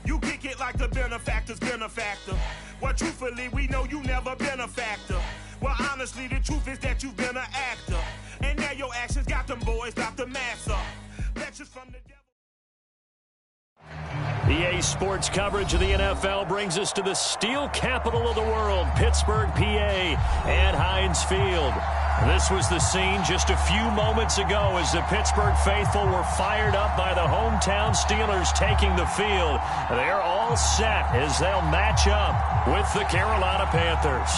You kick it like the benefactor's been a factor. Well, truthfully, we know you never been a factor. Well, honestly, the truth is that you've been an actor. And now your actions got them boys locked the mask up. Lectures from the devil. EA Sports coverage of the NFL brings us to the steel capital of the world, Pittsburgh, PA, at Heinz Field. This was the scene just a few moments ago as the Pittsburgh faithful were fired up by the hometown Steelers taking the field. They're all set as they'll match up with the Carolina Panthers.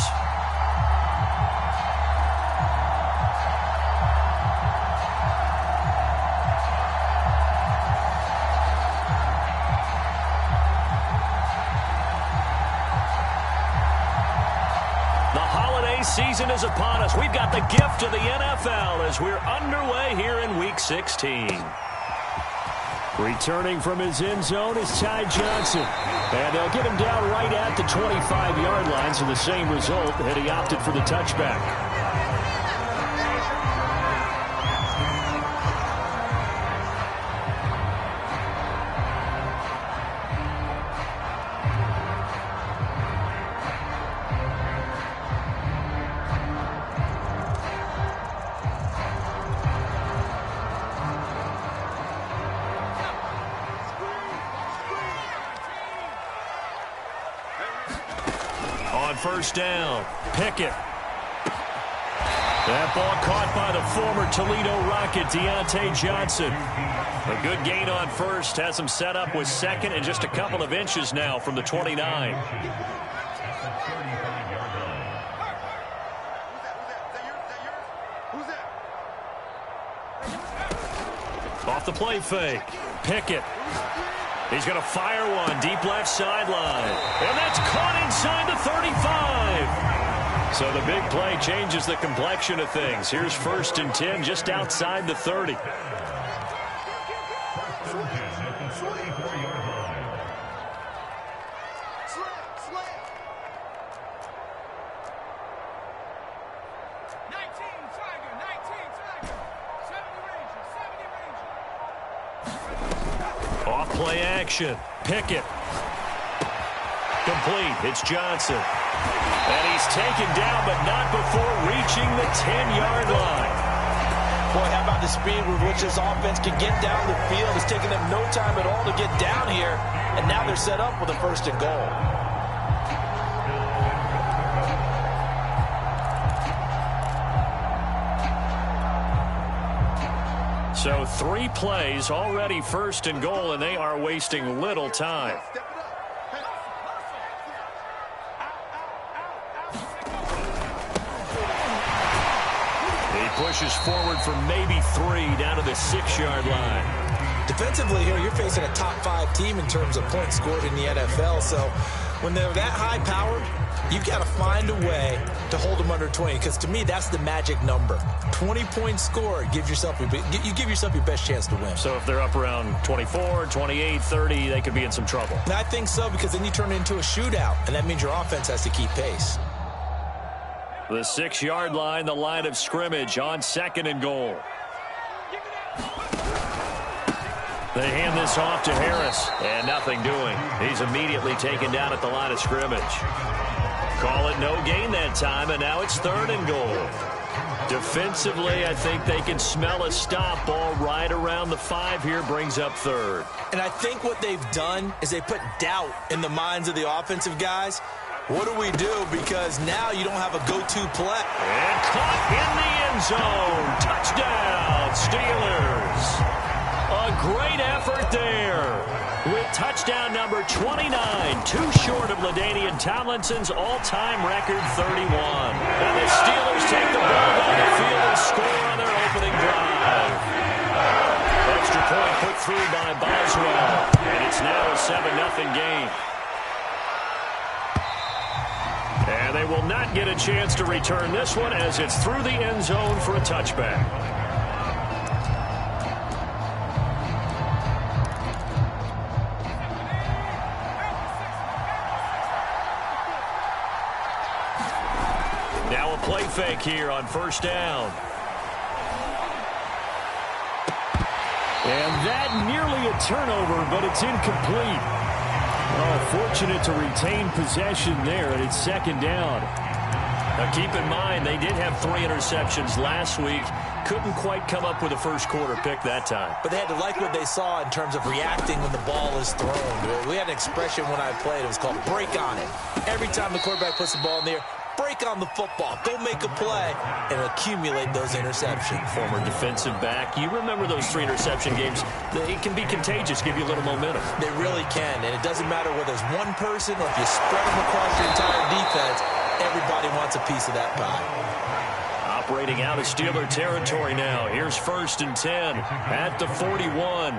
Season is upon us. We've got the gift of the NFL as we're underway here in Week 16. Returning from his end zone is Ty Johnson. And they'll get him down right at the 25-yard line, so the same result had he opted for the touchback. First down, Pickett. That ball caught by the former Toledo Rocket, Deontay Johnson. A good gain on first, has him set up with second and just a couple of inches now from the 29. Off the play fake, Pickett. He's going to fire one deep left sideline. And that's caught inside the 35. So the big play changes the complexion of things. Here's 1st and 10 just outside the 30. Play action. Pickett. Complete. It's Johnson. And he's taken down, but not before reaching the 10-yard line. Boy, how about the speed with which this offense can get down the field? It's taken them no time at all to get down here, and now they're set up with a 1st and goal. So 3 plays, already 1st and goal, and they are wasting little time. He pushes forward for maybe 3 down to the 6-yard line. Defensively here, you're facing a top 5 team in terms of points scored in the NFL. So when they're that high powered, you've got to find a way to hold them under 20, because to me, that's the magic number. 20 points scored, you give yourself your best chance to win. So if they're up around 24, 28, 30, they could be in some trouble. And I think so, because then you turn it into a shootout, and that means your offense has to keep pace. The 6-yard line, the line of scrimmage on 2nd and goal. They hand this off to Harris, and nothing doing. He's immediately taken down at the line of scrimmage. Call it no gain that time, and now it's 3rd and goal. Defensively, I think they can smell a stop. Ball right around the 5 here, brings up 3rd. And I think what they've done is they put doubt in the minds of the offensive guys. What do we do? Because now you don't have a go-to play. And caught in the end zone. Touchdown, Steelers. A great effort there. With touchdown number 29, too short of LaDainian Tomlinson's all-time record 31. And the Steelers take the ball down the field and score on their opening drive. Extra point put through by Boswell. And it's now a 7-0 game. And they will not get a chance to return this one as it's through the end zone for a touchback. Now a play fake here on 1st down. And that nearly a turnover, but it's incomplete. Oh, fortunate to retain possession there, and it's second down. Now keep in mind, they did have 3 interceptions last week. Couldn't quite come up with a first quarter pick that time. But they had to like what they saw in terms of reacting when the ball is thrown. We had an expression when I played. It was called break on it. Every time the quarterback puts the ball in the air, break on the football. Go make a play and accumulate those interceptions. Former defensive back. You remember those 3 interception games. It can be contagious, give you a little momentum. They really can, and it doesn't matter whether it's one person or if you spread them across your entire defense. Everybody wants a piece of that pie. Operating out of Steeler territory now. Here's 1st and 10 at the 41.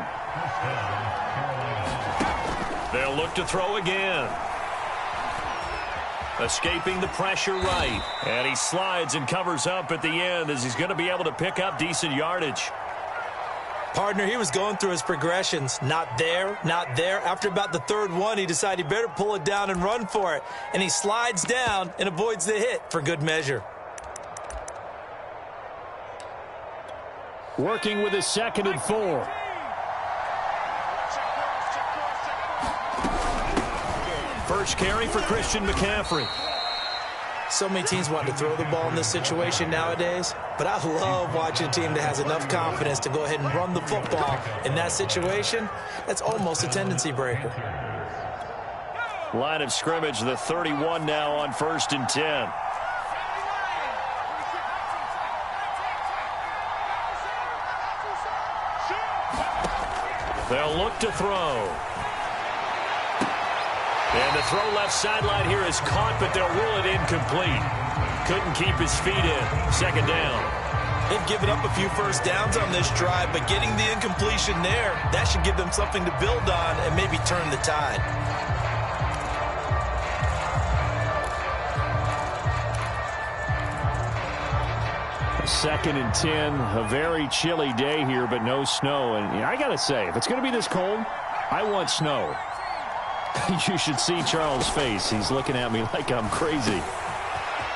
They'll look to throw again. Escaping the pressure right. And he slides and covers up at the end as he's going to be able to pick up decent yardage. Partner, he was going through his progressions. Not there, not there. After about the 3rd one, he decided he better pull it down and run for it. And he slides down and avoids the hit for good measure. Working with his 2nd and 4. First carry for Christian McCaffrey. So many teams want to throw the ball in this situation nowadays, but I love watching a team that has enough confidence to go ahead and run the football. In that situation, that's almost a tendency breaker. Line of scrimmage, the 31 now on 1st and 10. They'll look to throw. And the throw left sideline here is caught, but they'll rule it incomplete. Couldn't keep his feet in. 2nd down. They've given up a few first downs on this drive, but getting the incompletion there, that should give them something to build on and maybe turn the tide. Second and 10, a very chilly day here, but no snow. And I got to say, if it's going to be this cold, I want snow. You should see Charles' face. He's looking at me like I'm crazy.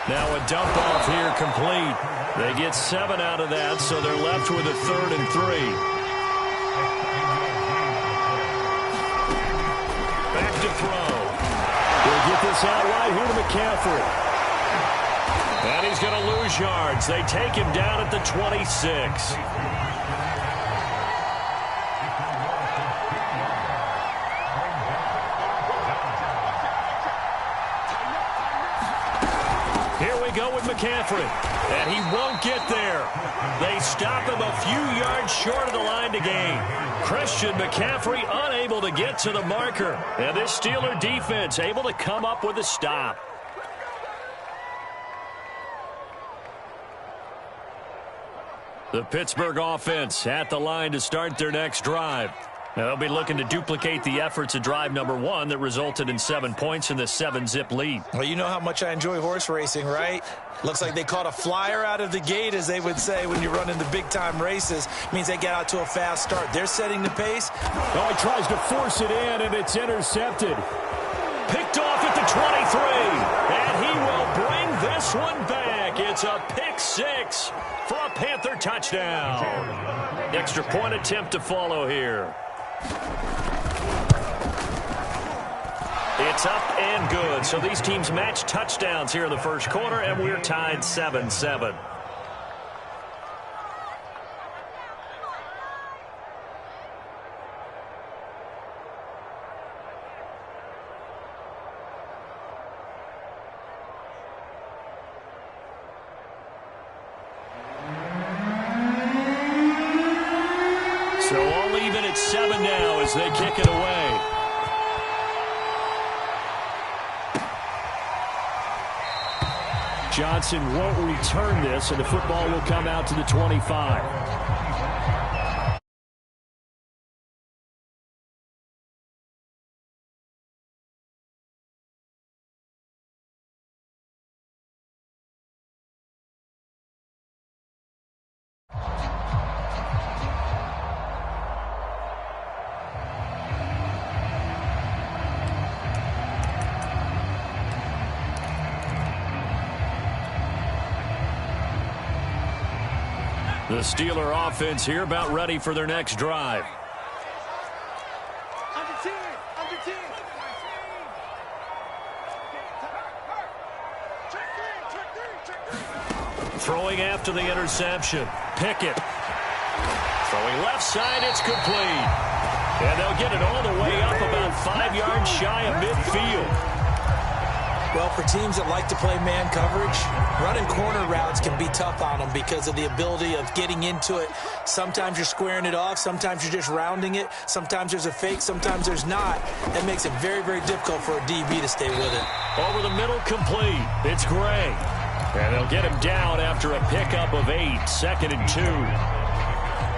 Now a dump off here complete. They get 7 out of that, so they're left with a 3rd and 3. Back to throw. They'll get this out right here to McCaffrey. And he's going to lose yards. They take him down at the 26. Here we go with McCaffrey. And he won't get there. They stop him a few yards short of the line to gain. Christian McCaffrey unable to get to the marker. And this Steeler defense able to come up with a stop. The Pittsburgh offense at the line to start their next drive. They'll be looking to duplicate the efforts of drive number 1 that resulted in 7 points in the 7-zip lead. Well, you know how much I enjoy horse racing, right? Looks like they caught a flyer out of the gate, as they would say when you run in the big-time races. Means they get out to a fast start. They're setting the pace. Oh, he tries to force it in, and it's intercepted. Picked off at the 23, and he will bring this one back. It's a pick 6 for a Panther touchdown. Extra point attempt to follow here. It's up and good. So these teams match touchdowns here in the first quarter, and we're tied 7-7. So all even at 7 now as they kick it away. Johnson won't return this, and the football will come out to the 25. The Steeler offense here about ready for their next drive. Throwing after the interception. Pickett. Throwing left side, it's complete. And they'll get it all the way up about 5 yards shy of midfield. Well, for teams that like to play man coverage, running corner routes can be tough on them because of the ability of getting into it. Sometimes you're squaring it off. Sometimes you're just rounding it. Sometimes there's a fake. Sometimes there's not. That makes it very, very difficult for a DB to stay with it. Over the middle, complete. It's Gray. And they'll get him down after a pickup of 8, 2nd and 2.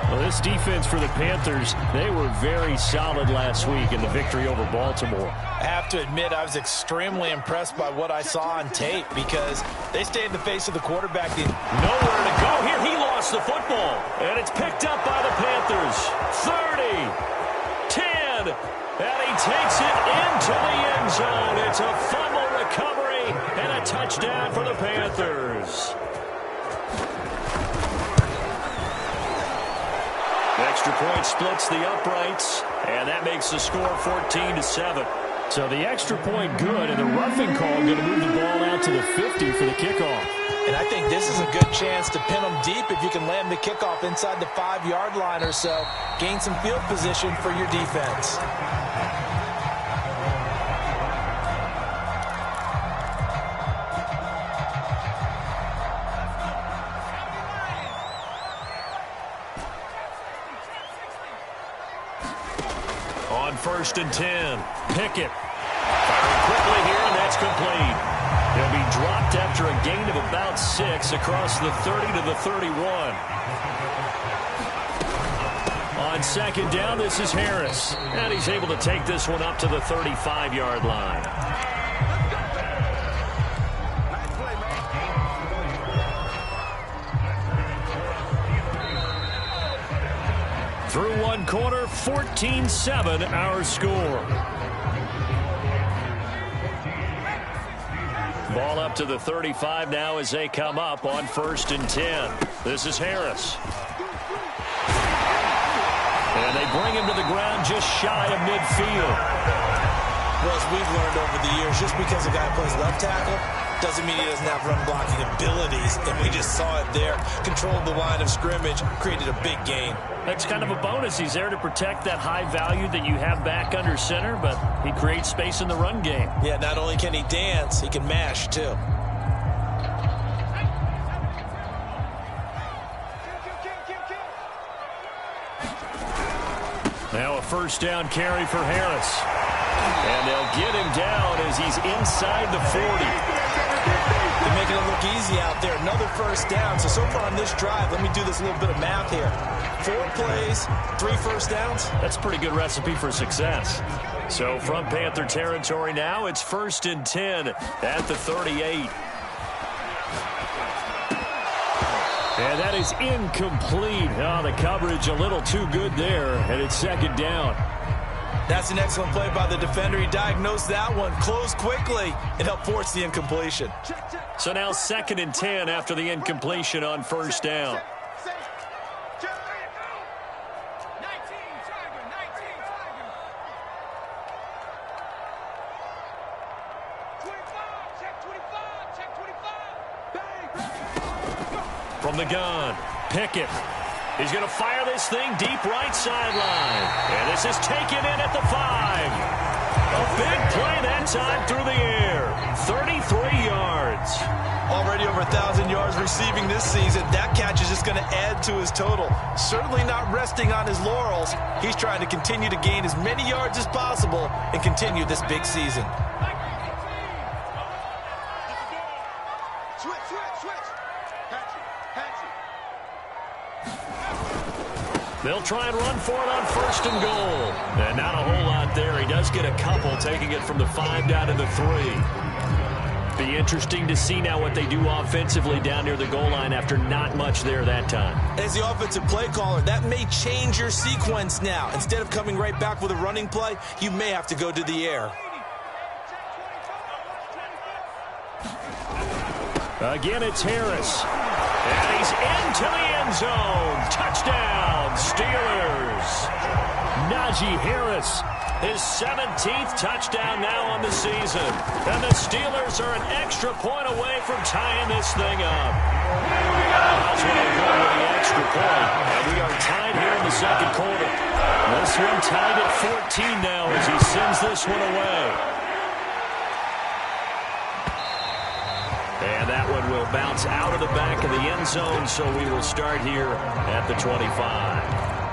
Well, this defense for the Panthers, they were very solid last week in the victory over Baltimore. I have to admit, I was extremely impressed by what I saw on tape because they stayed in the face of the quarterback. Nowhere to go here. He lost the football. And it's picked up by the Panthers. 30, 10, and he takes it into the end zone. It's a fumble recovery and a touchdown for the Panthers. Extra point splits the uprights, and that makes the score 14-7. So the extra point good, and the roughing call going to move the ball out to the 50 for the kickoff. And I think this is a good chance to pin them deep if you can land the kickoff inside the 5-yard line or so. Gain some field position for your defense. On 1st and 10, Pickett. Firing quickly here, and that's complete. He'll be dropped after a gain of about 6 across the 30 to the 31. On 2nd down, this is Harris. And he's able to take this one up to the 35-yard line. Through one quarter, 14-7 our score. Ball up to the 35 now as they come up on 1st and 10. This is Harris. And they bring him to the ground just shy of midfield. Well, as we've learned over the years, just because a guy plays left tackle doesn't mean he doesn't have run-blocking abilities, and we just saw it there. Controlled the line of scrimmage, created a big gain. That's kind of a bonus. He's there to protect that high value that you have back under center, but he creates space in the run game. Yeah, not only can he dance, he can mash, too. Now a 1st down carry for Harris. And they'll get him down as he's inside the 40. They're making it look easy out there. Another 1st down. So far on this drive, let me do this little bit of math here. 4 plays, 3 1st downs. That's a pretty good recipe for success. So from Panther territory now, it's 1st and 10 at the 38. And that is incomplete. Oh, the coverage a little too good there, and it's 2nd down. That's an excellent play by the defender. He diagnosed that one, closed quickly, and helped force the incompletion. So now 2nd and 10 after the incompletion on 1st down. From the gun, Pickett. He's going to fire this thing deep right sideline. And this is taken in at the 5. A big play that time through the air. 33 yards. Already over 1,000 yards receiving this season. That catch is just going to add to his total. Certainly not resting on his laurels. He's trying to continue to gain as many yards as possible and continue this big season. They'll try and run for it on 1st and goal. And not a whole lot there. He does get a couple, taking it from the 5 down to the 3. Be interesting to see now what they do offensively down near the goal line after not much there that time. As the offensive play caller, that may change your sequence now. Instead of coming right back with a running play, you may have to go to the air. Again, it's Harris. And he's into the end zone. Touchdown, Steelers. Najee Harris. His 17th touchdown now on the season. And the Steelers are an extra point away from tying this thing up. Boswell going with the extra point. And we are tied here in the second quarter. This one tied at 14 now as he sends this one away. And that one will bounce out of the back of the end zone, so we will start here at the 25.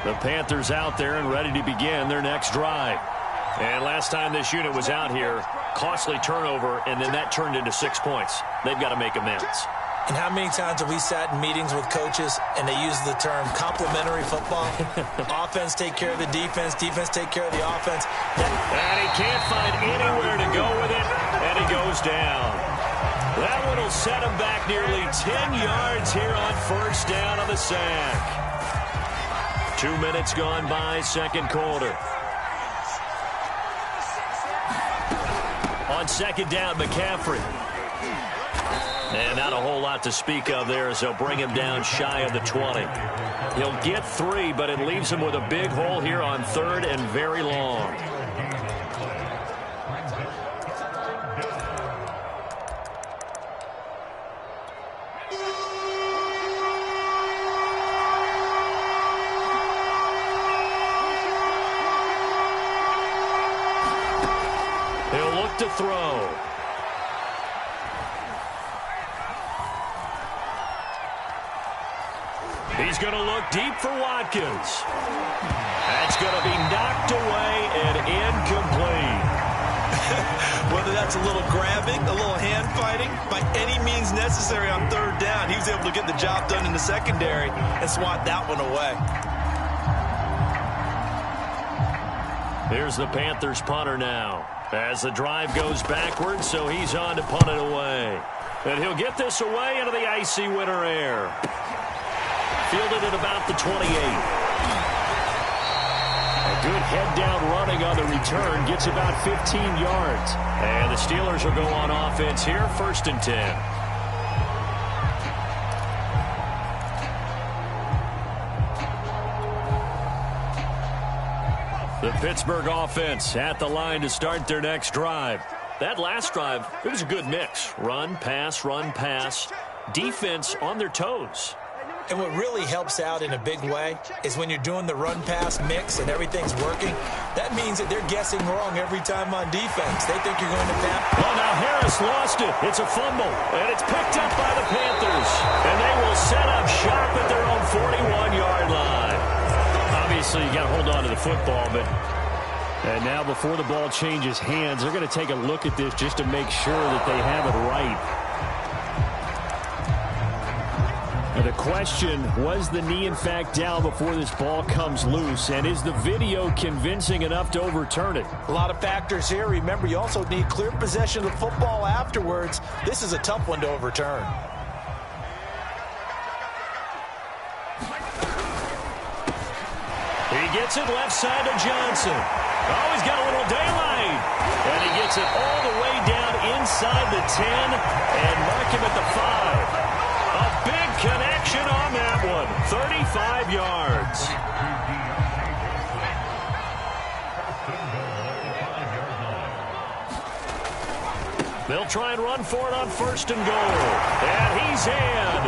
The Panthers out there and ready to begin their next drive. And last time this unit was out here, costly turnover, and then that turned into 6 points. They've got to make amends. And how many times have we sat in meetings with coaches and they use the term complementary football? Offense take care of the defense, defense take care of the offense. And he can't find anywhere to go with it, and he goes down. That one will set him back nearly 10 yards here on first down on the sack. 2 minutes gone by, second quarter. On second down, McCaffrey. And not a whole lot to speak of there as they'll bring him down shy of the 20. He'll get 3, but it leaves him with a big hole here on third and very long. He'll look to throw. He's going to look deep for Watkins. That's going to be knocked away and incomplete. Whether that's a little grabbing, a little hand fighting, by any means necessary on third down, he was able to get the job done in the secondary and swat that one away. Here's the Panthers punter now as the drive goes backwards, so he's on to punt it away. And he'll get this away into the icy winter air. Fielded at about the 28. A good head-down running on the return gets about 15 yards. And the Steelers will go on offense here, 1st and 10. The Pittsburgh offense at the line to start their next drive. That last drive, it was a good mix. Run, pass, defense on their toes. And what really helps out in a big way is when you're doing the run-pass mix and everything's working, that means that they're guessing wrong every time on defense. They think you're going to tap. Well, now Harris lost it. It's a fumble, and it's picked up by the Panthers. And they will set up shop at their own 41-yard line. Obviously, you got to hold on to the football, but and now before the ball changes hands, they're going to take a look at this just to make sure that they have it right. The question, was the knee in fact down before this ball comes loose? And is the video convincing enough to overturn it? A lot of factors here. Remember, you also need clear possession of the football afterwards. This is a tough one to overturn. He gets it left side to Johnson. Oh, he's got a little daylight. And he gets it all the way down inside the 10 and mark him at the 5. A big connection on that one. 35 yards. They'll try and run for it on 1st and goal. And he's in.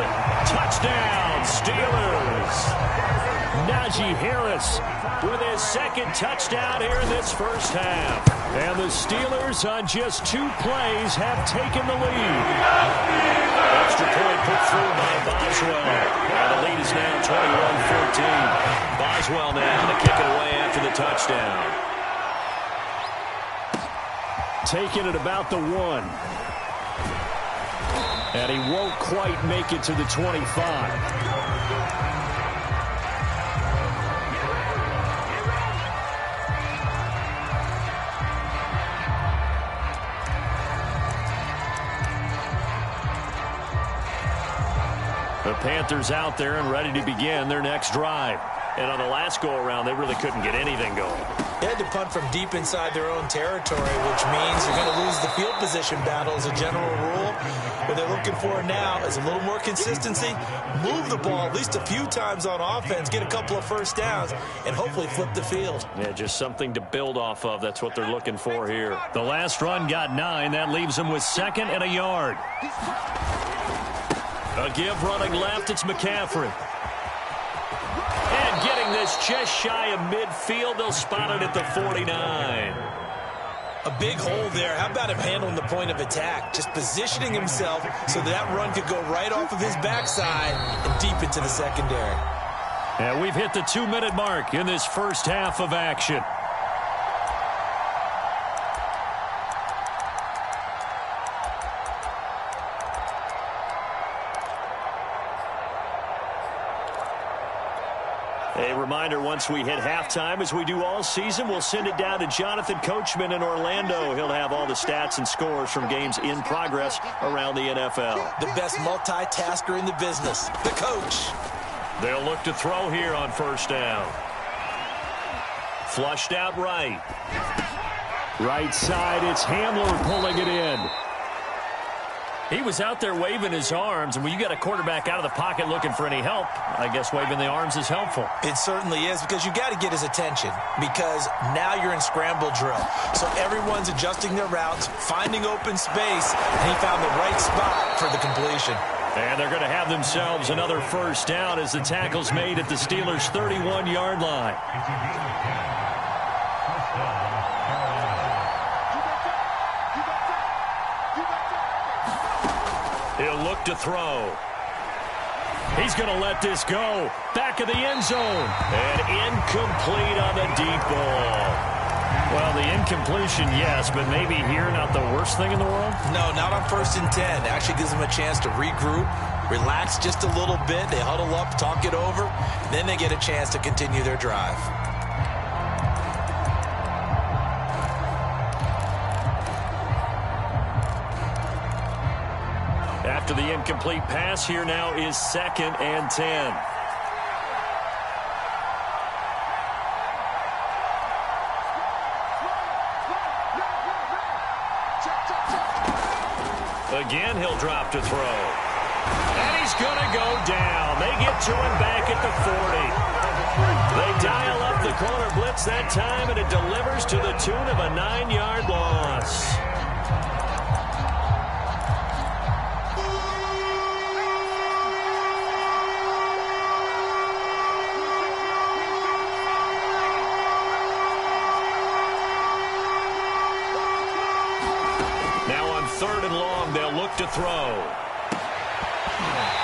Touchdown, Steelers. Najee Harris with his 2nd touchdown here in this first half. And the Steelers on just 2 plays have taken the lead. Extra point put through by Boswell. And the lead is now 21-14. Boswell now to kick it away after the touchdown. Taking it about the 1. And he won't quite make it to the 25. The Panthers out there and ready to begin their next drive. And on the last go-around, they really couldn't get anything going. They had to punt from deep inside their own territory, which means you're going to lose the field position battle as a general rule. What they're looking for now is a little more consistency, move the ball at least a few times on offense, get a couple of first downs, and hopefully flip the field. Yeah, just something to build off of. That's what they're looking for here. The last run got 9. That leaves them with 2nd and a yard. A give running left. It's McCaffrey. And getting this just shy of midfield. They'll spot it at the 49. A big hole there. How about him handling the point of attack? Just positioning himself so that run could go right off of his backside and deep into the secondary. And we've hit the 2-minute mark in this first half of action. A reminder, once we hit halftime, as we do all season, we'll send it down to Jonathan Coachman in Orlando. He'll have all the stats and scores from games in progress around the NFL. The best multitasker in the business, the coach. They'll look to throw here on first down. Flushed out right. Right side, it's Hamler pulling it in. He was out there waving his arms, and when you got a quarterback out of the pocket looking for any help, I guess waving the arms is helpful. It certainly is, because you got to get his attention, because now you're in scramble drill. So everyone's adjusting their routes, finding open space, and he found the right spot for the completion. And they're going to have themselves another first down as the tackle's made at the Steelers' 31-yard line. He'll look to throw. He's going to let this go. Back of the end zone. And incomplete on the deep ball. Well, the incompletion, yes, but maybe here not the worst thing in the world? No, not on 1st and 10. Actually gives them a chance to regroup, relax just a little bit. They huddle up, talk it over. Then they get a chance to continue their drive. After the incomplete pass, here now is 2nd and 10. Again, he'll drop to throw. And he's going to go down. They get to him back at the 40. They dial up the corner blitz that time, and it delivers to the tune of a 9-yard loss. To throw.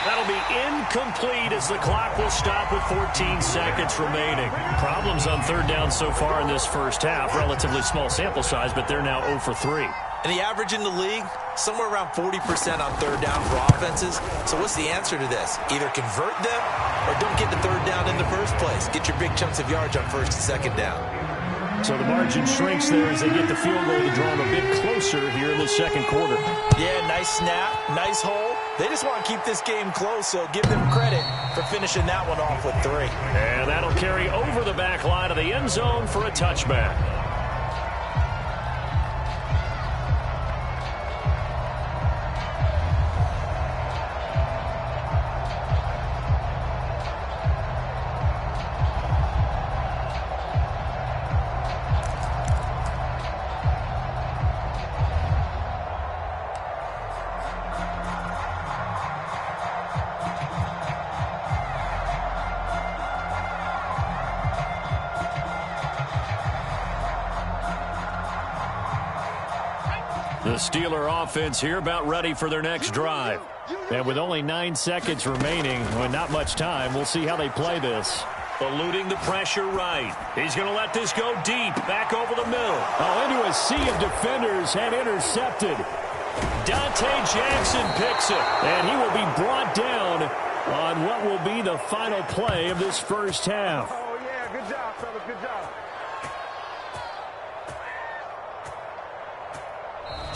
That'll be incomplete as the clock will stop with 14 seconds remaining. Problems on 3rd down so far in this first half. Relatively small sample size, but they're now 0 for 3. And the average in the league, somewhere around 40% on 3rd down for offenses. So what's the answer to this? Either convert them or don't get the 3rd down in the first place. Get your big chunks of yards on 1st and 2nd down. So the margin shrinks there as they get the field goal to draw them a bit closer here in the 2nd quarter. Yeah, nice snap, nice hole. They just want to keep this game close, so give them credit for finishing that one off with 3. And that'll carry over the back line of the end zone for a touchback. The Steeler offense here about ready for their next drive. And with only 9 seconds remaining, well, not much time, we'll see how they play this. Eluding the pressure right. He's going to let this go deep, back over the middle. Oh, into a sea of defenders and intercepted. Dante Jackson picks it, and he will be brought down on what will be the final play of this first half. Oh, yeah, good job, fellas, good job.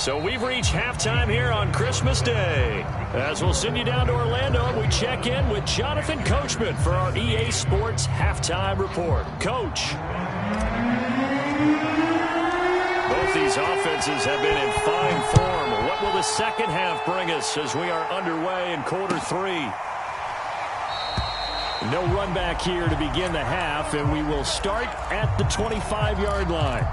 So we've reached halftime here on Christmas Day. As we'll send you down to Orlando, and we check in with Jonathan Coachman for our EA Sports Halftime Report. Coach. Both these offenses have been in fine form. What will the second half bring us as we are underway in quarter 3? No run back here to begin the half, and we will start at the 25-yard line.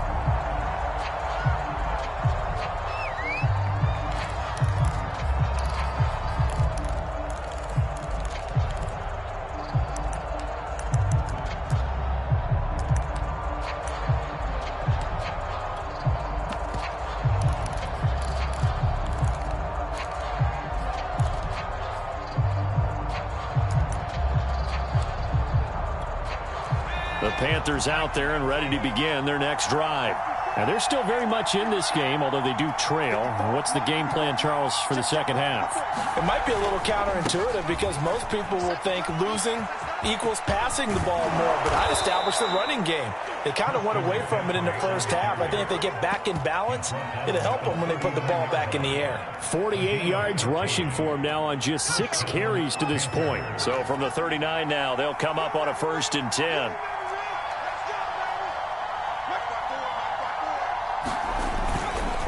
The Panthers out there and ready to begin their next drive. And they're still very much in this game, although they do trail. What's the game plan, Charles, for the second half? It might be a little counterintuitive because most people will think losing equals passing the ball more, but I'd establish the running game. They kind of went away from it in the first half. I think if they get back in balance, it'll help them when they put the ball back in the air. 48 yards rushing for him now on just 6 carries to this point. So from the 39 now, they'll come up on a 1st and 10.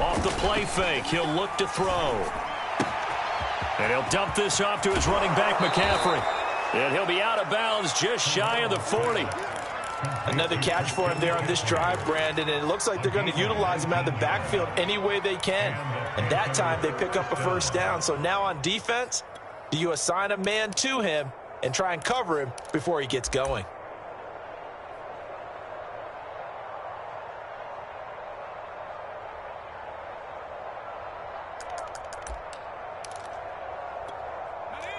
Off the play fake, he'll look to throw. And he'll dump this off to his running back, McCaffrey. And he'll be out of bounds just shy of the 40. Another catch for him there on this drive, Brandon, and it looks like they're going to utilize him out of the backfield any way they can. And that time they pick up a first down. So now on defense, do you assign a man to him and try and cover him before he gets going?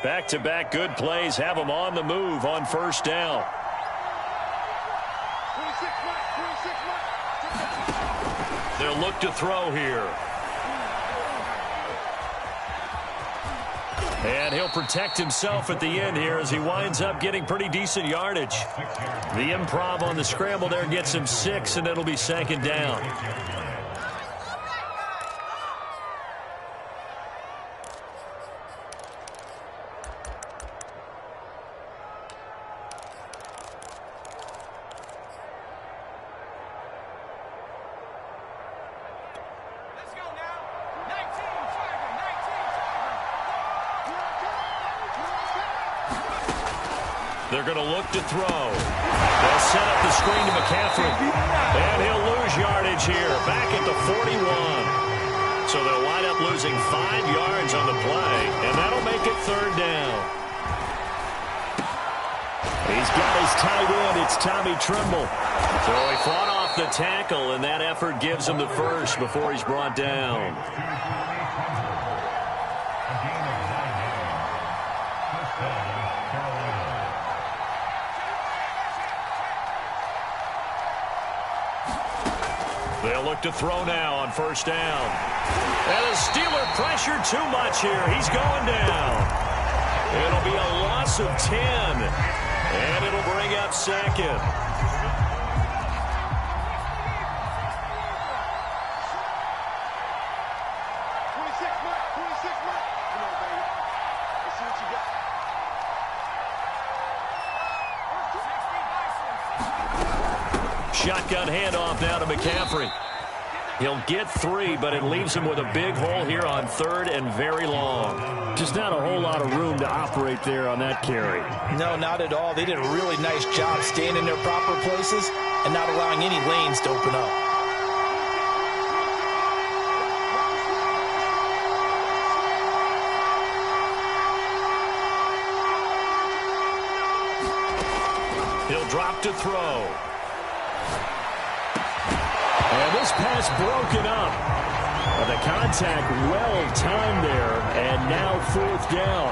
Back-to-back good plays have them on the move on first down. They'll look to throw here. And he'll protect himself at the end here as he winds up getting pretty decent yardage. The improv on the scramble there gets him 6, and it'll be 2nd down. They're going to look to throw. They'll set up the screen to McCaffrey. And he'll lose yardage here, back at the 41. So they'll wind up losing 5 yards on the play, and that'll make it 3rd down. He's got his tight end. It's Tommy Tremble. So he fought off the tackle, and that effort gives him the first before he's brought down. They'll look to throw now on first down. And the Steeler pressure too much here. He's going down. It'll be a loss of 10. And it'll bring up 2nd. Shotgun handoff now to McCaffrey. He'll get 3, but it leaves him with a big hole here on 3rd and very long. Just not a whole lot of room to operate there on that carry. No, not at all. They did a really nice job staying in their proper places and not allowing any lanes to open up. He'll drop to throw. And this pass broken up. The contact well-timed there, and now 4th down.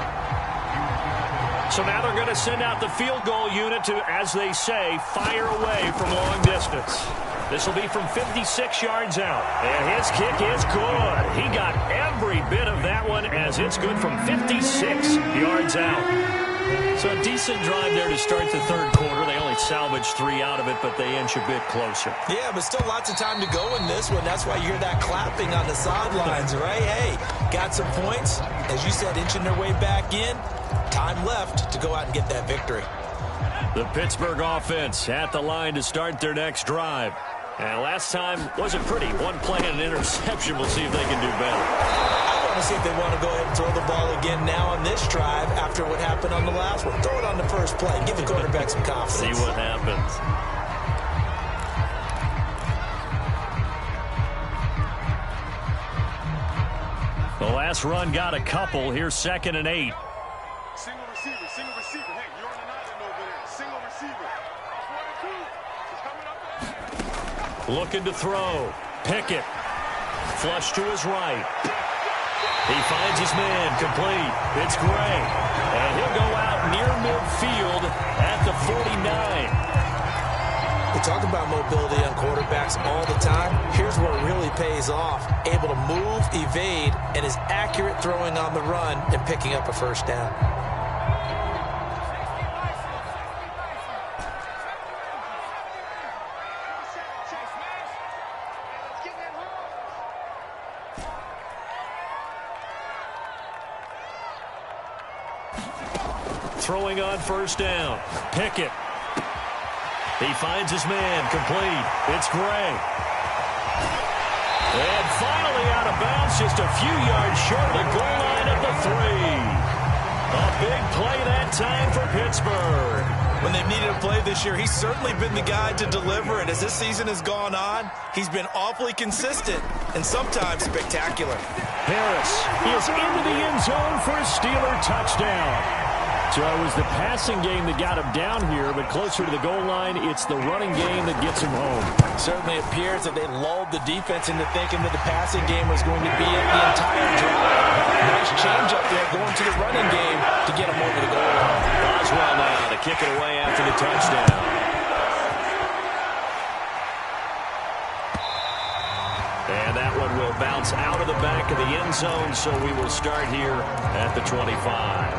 So now they're going to send out the field goal unit to, as they say, fire away from long distance. This will be from 56 yards out, and his kick is good. He got every bit of that one as it's good from 56 yards out. So a decent drive there to start the 3rd quarter. They only salvage 3 out of it, but they inch a bit closer. Yeah, but still lots of time to go in this one. That's why you hear that clapping on the sidelines, right? Hey, got some points. As you said, inching their way back in. Time left to go out and get that victory. The Pittsburgh offense at the line to start their next drive. And last time wasn't pretty. One play and an interception. We'll see if they can do better. I want to see if they want to go ahead and throw the ball again now on this drive after what happened on the last one. Throw it on the first play. Give the quarterback some confidence. See what happens. The last run got a couple. Here's 2nd and 8. Single receiver, single receiver. Hey, you're on an island over there. Single receiver. 1 and 2. He's coming up there. Looking to throw. Pickett. Flush to his right. He finds his man. Complete. It's Gray. And he'll go out near midfield at the 49. We talk about mobility on quarterbacks all the time. Here's where it really pays off. Able to move, evade, and is accurate throwing on the run and picking up a first down. Throwing on first down. Pickett. He finds his man. Complete. It's Gray. And finally out of bounds, just a few yards short of the goal line at the 3. A big play that time for Pittsburgh. When they've needed a play this year, he's certainly been the guy to deliver it. As this season has gone on, he's been awfully consistent and sometimes spectacular. Harris is into the end zone for a Steeler touchdown. So it was the passing game that got him down here, but closer to the goal line, it's the running game that gets him home. Certainly appears that they lulled the defense into thinking that the passing game was going to be it the entire drive. Nice change up there going to the running game to get him over the goal line. Boswell now to kick it away after the touchdown. And that one will bounce out of the back of the end zone, so we will start here at the 25.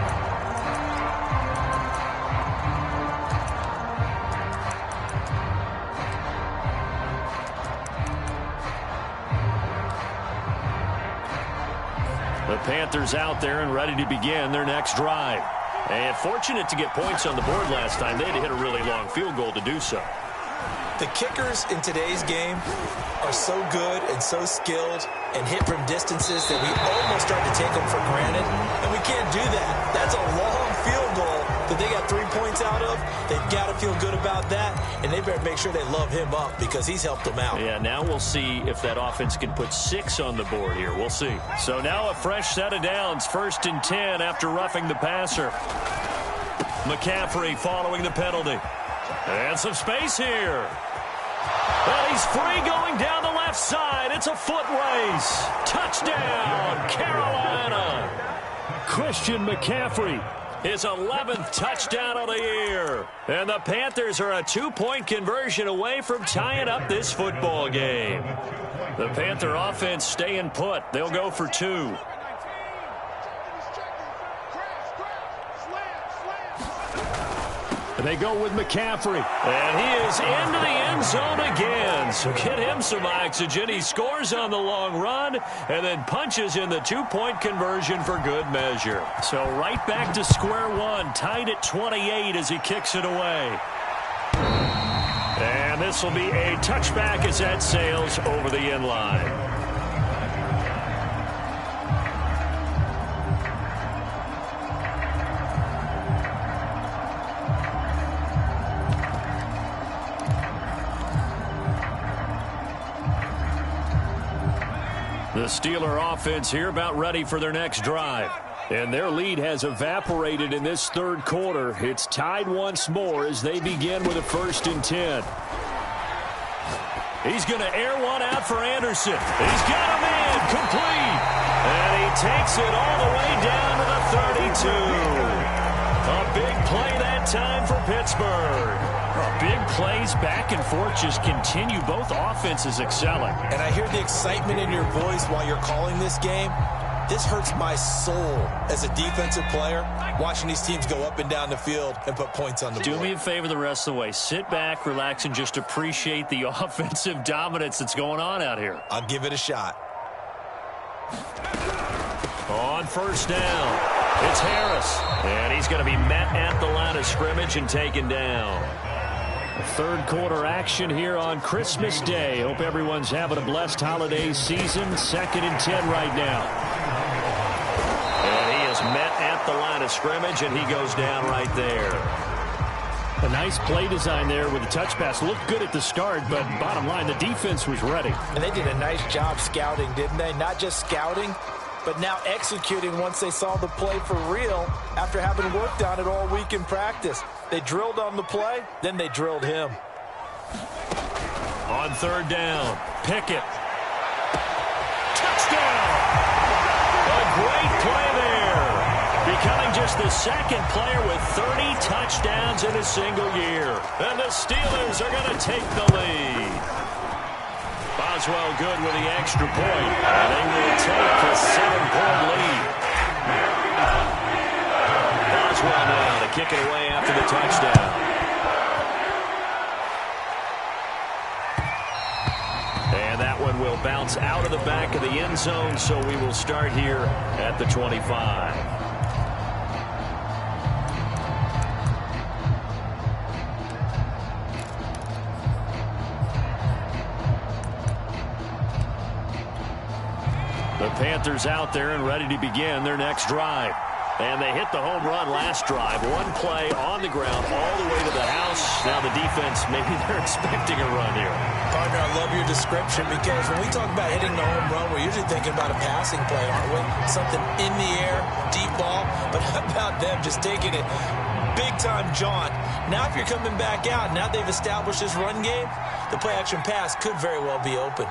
The Panthers out there and ready to begin their next drive. And fortunate to get points on the board last time. They had to hit a really long field goal to do so. The kickers in today's game are so good and so skilled and hit from distances that we almost start to take them for granted. And we can't do that. That's a long field goal that they got 3 points out of. They've got to feel good about that. And they better make sure they love him up because he's helped them out. Yeah, now we'll see if that offense can put 6 on the board here. We'll see. So now a fresh set of downs. 1st and 10 after roughing the passer. McCaffrey following the penalty. And some space here. Well, he's free going down the left side. It's a foot race. Touchdown, Carolina. Christian McCaffrey. His 11th touchdown of the year. And the Panthers are a 2-point conversion away from tying up this football game. The Panther offense staying put. They'll go for 2. They go with McCaffrey. And he is into the end zone again. So get him some oxygen. He scores on the long run and then punches in the 2-point conversion for good measure. So right back to square one. Tied at 28 as he kicks it away. And this will be a touchback as that sails over the end line. The Steeler offense here about ready for their next drive. And their lead has evaporated in this 3rd quarter. It's tied once more as they begin with a 1st and 10. He's going to air one out for Anderson. He's got a man complete. And he takes it all the way down to the 32. A big play that time for Pittsburgh. Big plays back and forth just continue. Both offenses excelling. And I hear the excitement in your voice while you're calling this game. this hurts my soul as a defensive player, watching these teams go up and down the field and put points on the board. Do me a favor the rest of the way. Sit back, relax, and just appreciate the offensive dominance that's going on out here. I'll give it a shot. On first down, it's Harris. And he's going to be met at the line of scrimmage and taken down. Third quarter action here on Christmas Day. Hope everyone's having a blessed holiday season. 2nd and 10 right now. And he is met at the line of scrimmage, and he goes down right there. A nice play design there with the touch pass. Looked good at the start, but bottom line, the defense was ready. And they did a nice job scouting, didn't they? Not just scouting, but now executing once they saw the play for real after having worked on it all week in practice. They drilled on the play, then they drilled him. On third down, Pickett. Touchdown! A great play there. Becoming just the second player with 30 touchdowns in a single year. And the Steelers are going to take the lead. Boswell good with the extra point. And they will take a 7-point lead. Boswell now to kick it away after the touchdown. And that one will bounce out of the back of the end zone, so we will start here at the 25. The Panthers out there and ready to begin their next drive. And they hit the home run last drive. One play on the ground all the way to the house. Now the defense, maybe they're expecting a run here. Partner, I love your description because when we talk about hitting the home run, we're usually thinking about a passing play, aren't we? Something in the air, deep ball. But how about them just taking it big-time jaunt? Now if you're coming back out, now they've established this run game, the play-action pass could very well be open.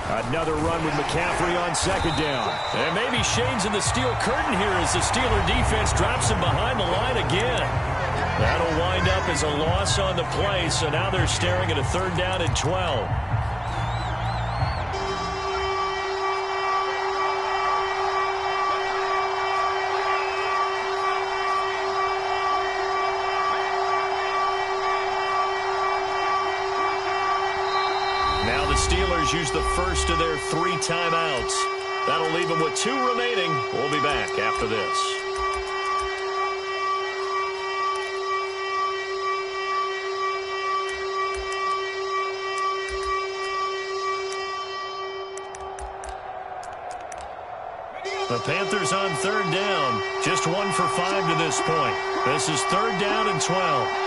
Another run with McCaffrey on second down. And maybe shades in the steel curtain here as the Steeler defense drops him behind the line again. That'll wind up as a loss on the play, so now they're staring at a 3rd down and 12. Steelers use the first of their 3 timeouts. That'll leave them with 2 remaining. We'll be back after this. The Panthers on 3rd down. Just 1 for 5 to this point. This is 3rd down and 12.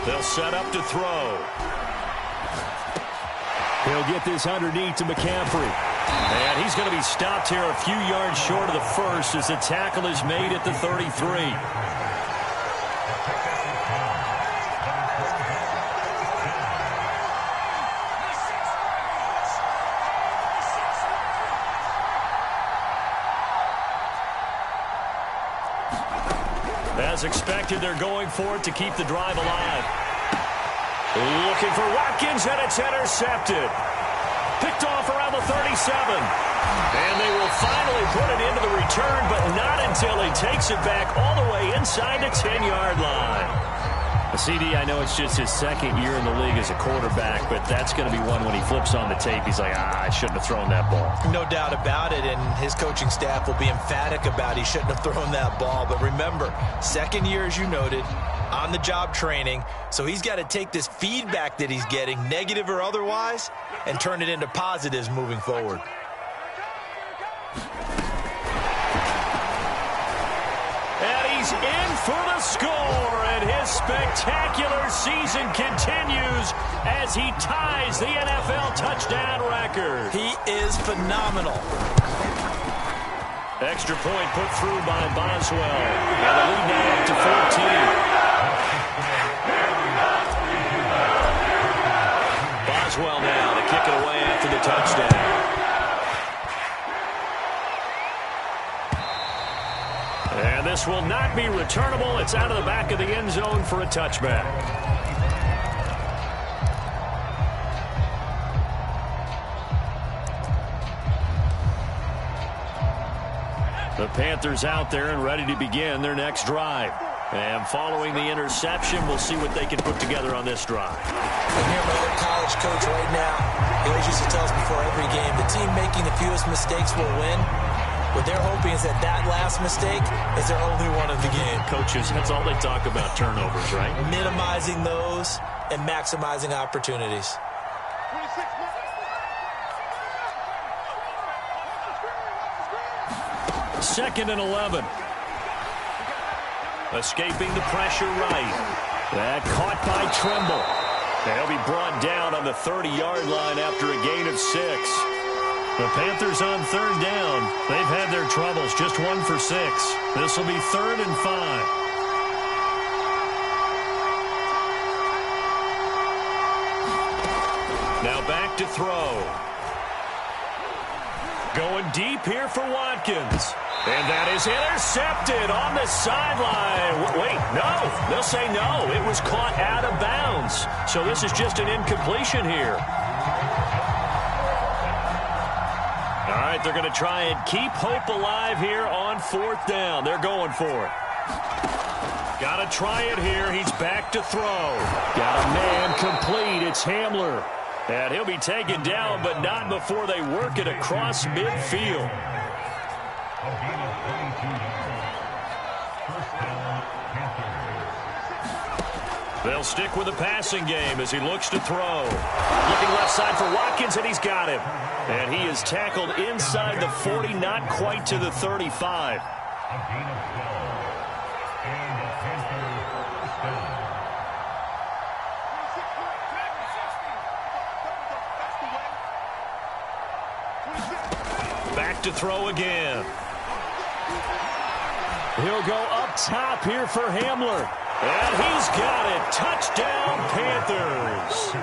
They'll set up to throw. He'll get this underneath to McCaffrey. And he's going to be stopped here a few yards short of the first as the tackle is made at the 33. As expected, they're going for it to keep the drive alive. Looking for Watkins, and it's intercepted. Picked off around the 37. And they will finally put it into the return, but not until he takes it back all the way inside the 10-yard line. CD, I know it's just his 2nd year in the league as a quarterback, but that's going to be one when he flips on the tape. He's like, I shouldn't have thrown that ball. No doubt about it, and his coaching staff will be emphatic about he shouldn't have thrown that ball. But remember, 2nd year, as you noted, on-the-job training, so he's got to take this feedback that he's getting, negative or otherwise, and turn it into positives moving forward. And he's in for the score, and his spectacular season continues as he ties the NFL touchdown record. He is phenomenal. Extra point put through by Boswell. And the lead now up to 14. Boswell now to kick it away after the touchdown. And And this will not be returnable. It's out of the back of the end zone for a touchback. The Panthers out there and ready to begin their next drive. And following the interception, we'll see what they can put together on this drive. I'm here, my old college coach right now. He always used to tell us before every game, the team making the fewest mistakes will win. What they're hoping is that last mistake is their only one of the game. Coaches, that's all they talk about, turnovers, right? Minimizing those and maximizing opportunities. 26 Second and 11. Escaping the pressure right. That caught by Trimble. They'll be brought down on the 30-yard line after a gain of 6. The Panthers on third down. They've had their troubles, just 1 for 6. This will be 3rd and 5. Now back to throw. Going deep here for Watkins. And that is intercepted on the sideline. Wait, no. They'll say no. It was caught out of bounds. So this is just an incompletion here. All right, they're going to try and keep hope alive here on 4th down. They're going for it. Got to try it here. He's back to throw. Got a man complete. It's Hamler. And he'll be taken down, but not before they work it across midfield. They'll stick with the passing game as he looks to throw. Looking left side for Watkins, and he's got him. And he is tackled inside the 40, not quite to the 35. Back to throw again. He'll go up top here for Hamler. And he's got it. Touchdown, Panthers.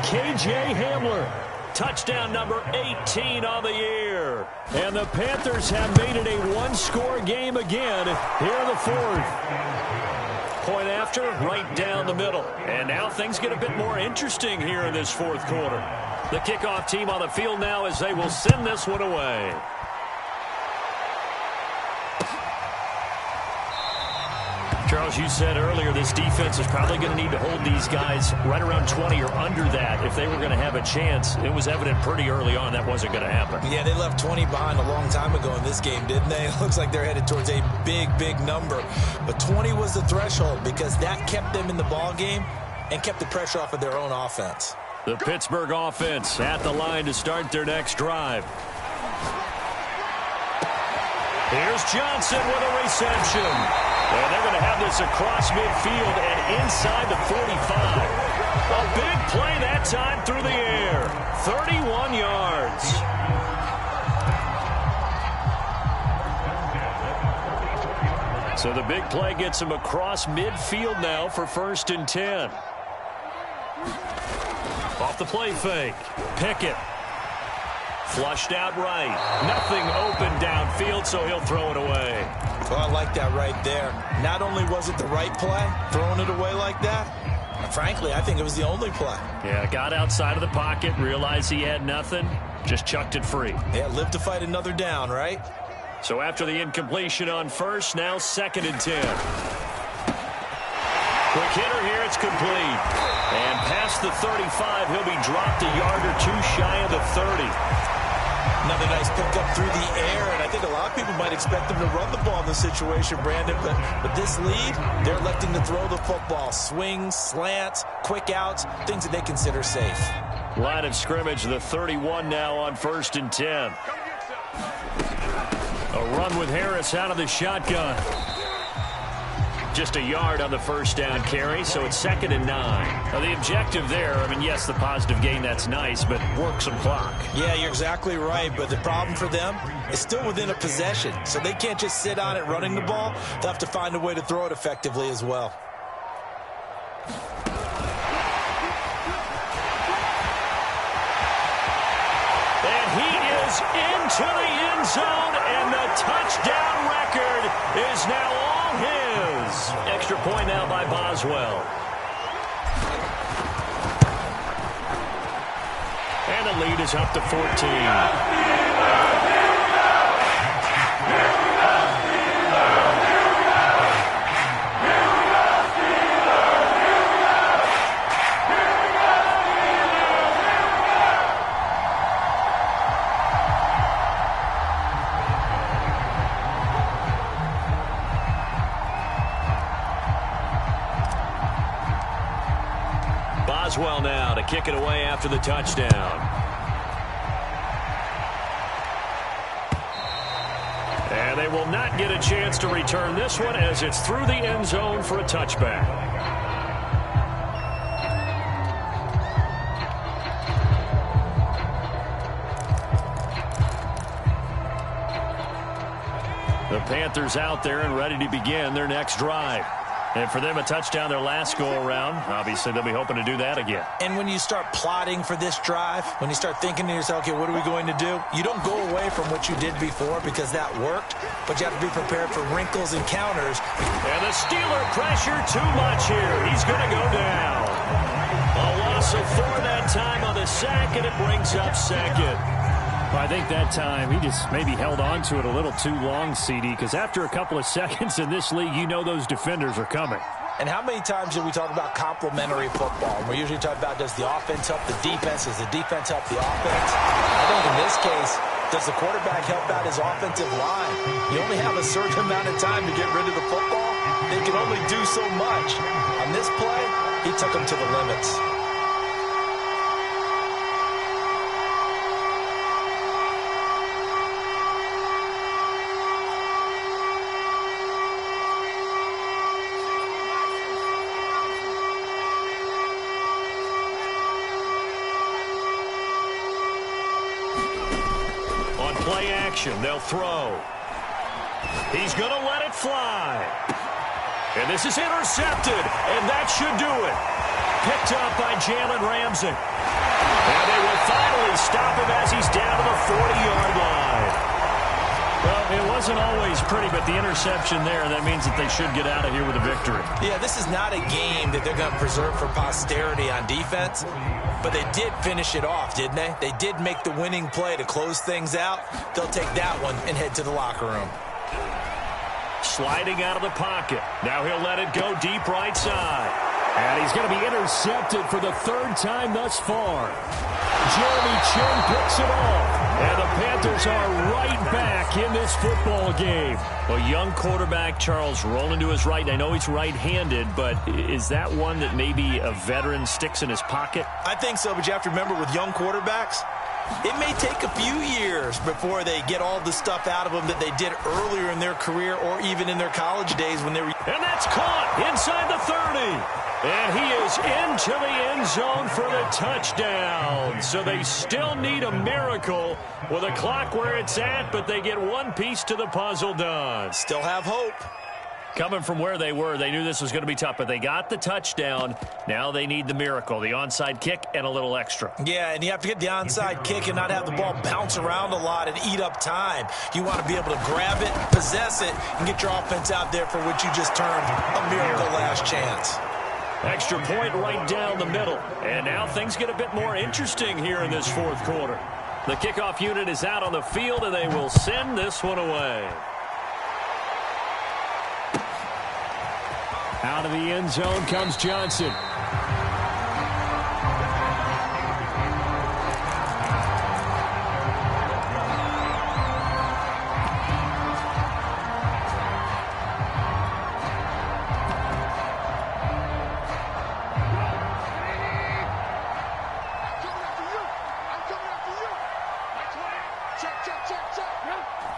K.J. Hamler. Touchdown number 18 on the year. And the Panthers have made it a one-score game again here in the 4th. Point after, right down the middle. And now things get a bit more interesting here in this 4th quarter. The kickoff team on the field now as they will send this one away. Charles, you said earlier this defense is probably going to need to hold these guys right around 20 or under that if they were going to have a chance. It was evident pretty early on that wasn't going to happen. Yeah, they left 20 behind a long time ago in this game, didn't they? It looks like they're headed towards a big, big number. But 20 was the threshold because that kept them in the ball game and kept the pressure off of their own offense. The Pittsburgh offense at the line to start their next drive. Here's Johnson with a reception. And they're going to have this across midfield and inside the 45. A big play that time through the air. 31 yards. So the big play gets him across midfield now for 1st and 10. Off the play fake. Pickett. Flushed out right. Nothing open downfield, so he'll throw it away. Well, I like that right there. Not only was it the right play, throwing it away like that, frankly, I think it was the only play. Yeah, got outside of the pocket, realized he had nothing, just chucked it free. Yeah, live to fight another down, right? So after the incompletion on 1st, now 2nd and 10. Quick hitter here, it's complete. And past the 35, he'll be dropped a yard or 2 shy of the 30. Another nice pickup through the air, and I think a lot of people might expect them to run the ball in this situation, Brandon, but with this lead, they're electing to throw the football. Swings, slants, quick outs, things that they consider safe. Line of scrimmage, the 31 now on 1st and 10. A run with Harris out of the shotgun. Just a yard on the 1st down carry, so it's 2nd and 9. Now the objective there, I mean, yes, the positive gain, that's nice, but work some clock. Yeah, you're exactly right, but the problem for them is still within a possession, so they can't just sit on it running the ball. They'll have to find a way to throw it effectively as well. And he is is into the end zone, and the touchdown record is now all his. Extra point now by Boswell. And the lead is up to 14. Boswell now to kick it away after the touchdown. And they will not get a chance to return this one as it's through the end zone for a touchback. The Panthers out there and ready to begin their next drive. And for them, a touchdown their last go-around. Obviously, they'll be hoping to do that again. And when you start plotting for this drive, when you start thinking to yourself, okay, what are we going to do? You don't go away from what you did before because that worked, but you have to be prepared for wrinkles and counters. And the Steeler pressure too much here. He's going to go down. A loss of 4 that time on the sack, and it brings up second. Well, I think that time he just maybe held on to it a little too long, CD, because after a couple of seconds in this league, you know those defenders are coming. And how many times do we talk about complementary football? And we're usually talking about, does the offense help the defense? Does the defense help the offense? I think in this case, does the quarterback help out his offensive line? You only have a certain amount of time to get rid of the football. They can only do so much. On this play, he took them to the limits. Play action. They'll throw. He's going to let it fly. And this is intercepted. And that should do it. Picked up by Jalen Ramsey. And they will finally stop him as he's down to the 40-yard line. Well, it wasn't always pretty, but the interception there, that means that they should get out of here with a victory. Yeah, this is not a game that they're going to preserve for posterity on defense. But they did finish it off, didn't they? They did make the winning play to close things out. They'll take that one and head to the locker room. Sliding out of the pocket. Now he'll let it go deep right side. And he's going to be intercepted for the 3rd time thus far. Jeremy Chin picks it off. And the Panthers are right back in this football game. Well, young quarterback Charles rolling to his right. I know he's right-handed, but is that one that maybe a veteran sticks in his pocket? I think so, but you have to remember with young quarterbacks, it may take a few years before they get all the stuff out of them that they did earlier in their career or even in their college days when they were... And that's caught inside the 30. And he is into the end zone for the touchdown. So they still need a miracle with a clock where it's at, but they get one piece to the puzzle done. Still have hope. Coming from where they were, they knew this was going to be tough, but they got the touchdown. Now they need the miracle, the onside kick and a little extra. Yeah, and you have to get the onside kick and not have the ball bounce around a lot and eat up time. You want to be able to grab it, possess it, and get your offense out there for what you just termed a miracle last chance. Extra point right down the middle. And now things get a bit more interesting here in this 4th quarter. The kickoff unit is out on the field, and they will send this one away. Out of the end zone comes Johnson.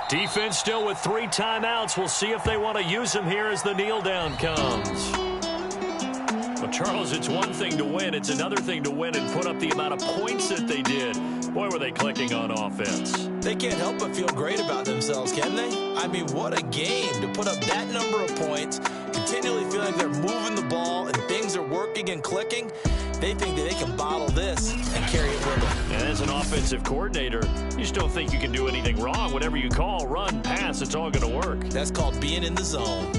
Defense still with 3 timeouts. We'll see if they want to use them here as the kneel down comes. Well, Charles, it's one thing to win. It's another thing to win and put up the amount of points that they did. Boy, were they clicking on offense. They can't help but feel great about themselves, can they? I mean, what a game to put up that number of points, continually feel like they're moving the ball and things are working and clicking. they think that they can bottle this and carry it with them. And as an offensive coordinator, you just don't think you can do anything wrong. Whatever you call, run, pass, it's all going to work. That's called being in the zone.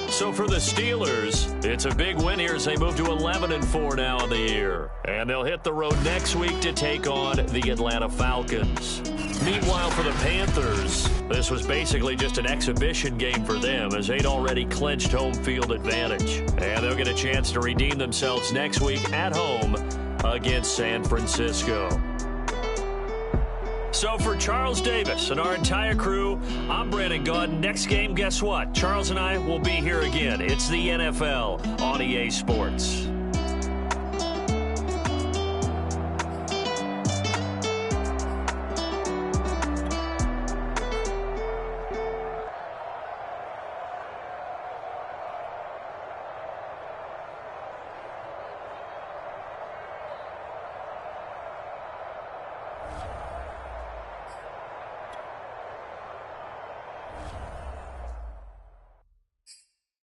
So for the Steelers, it's a big win here as they move to 11-4 now on the year. And they'll hit the road next week to take on the Atlanta Falcons. Meanwhile, for the Panthers, this was basically just an exhibition game for them as they'd already clinched home field advantage. And they'll get a chance to redeem themselves next week at home against San Francisco. So for Charles Davis and our entire crew, I'm Brandon Gaudin. Next game, guess what? Charles and I will be here again. It's the NFL on EA Sports.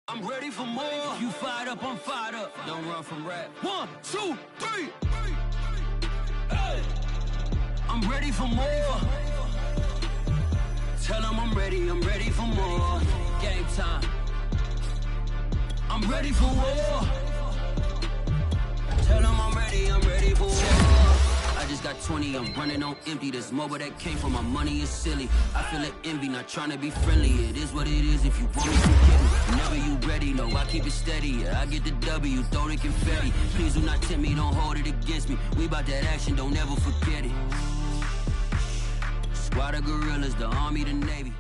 I'm ready for more. You fired up, I'm fired up. Don't run from rap. 1, 2, 3. Hey. I'm ready for more. Tell them I'm ready for more. Game time. I'm ready for war. Tell them I'm ready for war. I just got 20, I'm running on empty. This mobile that came from my money is silly. I feel it envy, not trying to be friendly. It is what it is, if you want me to get me. Whenever you ready, no, I keep it steady. Yeah, I get the W, throw the confetti. Please do not tempt me, don't hold it against me. We about that action, don't ever forget it. Squad of gorillas, the army, the navy.